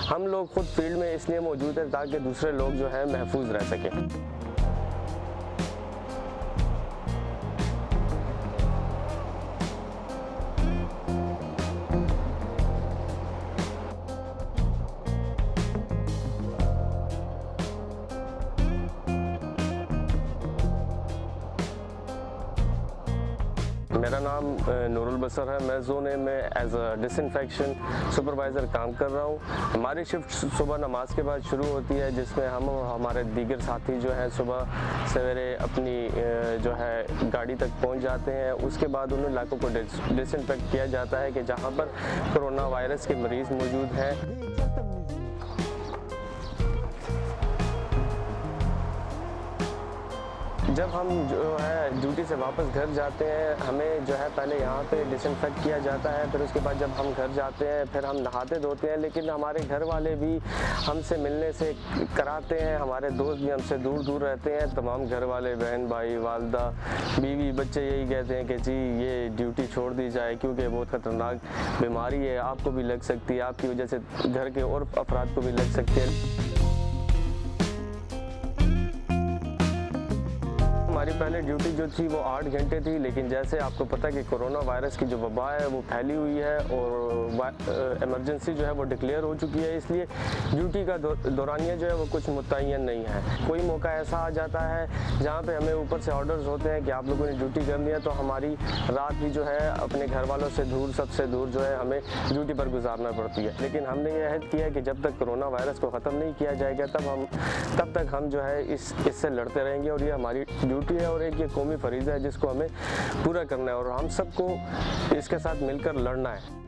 हम लोग खुद फील्ड में इसलिए मौजूद हैं ताकि दूसरे लोग जो है महफूज रह सकें। मेरा नाम नूरुल बसर है। मैं ज़ोन ए में एज अ डिसइंफेक्शन सुपरवाइज़र काम कर रहा हूँ। हमारी शिफ्ट सुबह नमाज के बाद शुरू होती है, जिसमें हम हमारे दीगर साथी जो हैं सुबह सवेरे अपनी जो है गाड़ी तक पहुँच जाते हैं। उसके बाद उन इलाकों को डिसइंफेक्ट किया जाता है कि जहाँ पर कोरोना वायरस के मरीज़ मौजूद हैं। जब हम जो है ड्यूटी से वापस घर जाते हैं, हमें जो है पहले यहाँ पे डिसइंफेक्ट किया जाता है। फिर उसके बाद जब हम घर जाते हैं फिर हम नहाते धोते हैं, लेकिन हमारे घर वाले भी हमसे मिलने से कराते हैं। हमारे दोस्त भी हमसे दूर दूर रहते हैं। तमाम घर वाले, बहन भाई, वालदा, बीवी, बच्चे यही कहते हैं कि जी ये ड्यूटी छोड़ दी जाए, क्योंकि बहुत ख़तरनाक बीमारी है, आपको भी लग सकती है, आपकी वजह से घर के और अफराद को भी लग सकती है। हमारी पहले ड्यूटी जो थी वो 8 घंटे थी, लेकिन जैसे आपको पता है कि कोरोना वायरस की जो वबा है वो फैली हुई है और इमरजेंसी जो है वो डिक्लेयर हो चुकी है, इसलिए ड्यूटी का दौरानिया जो है वो कुछ मुतय्यन नहीं है। कोई मौका ऐसा आ जाता है जहाँ पे हमें ऊपर से ऑर्डर्स होते हैं कि आप लोगों ने ड्यूटी करनी है, तो हमारी रात भी जो है अपने घर वालों से दूर, सबसे दूर जो है हमें ड्यूटी पर गुजारना पड़ती है। लेकिन हमने ये अहद किया है कि जब तक कोरोना वायरस को ख़त्म नहीं किया जाएगा तब तक हम जो है इससे लड़ते रहेंगे, और ये हमारी ड्यूटी है और एक ये कौमी फरीज़ा है जिसको हमें पूरा करना है और हम सबको इसके साथ मिलकर लड़ना है।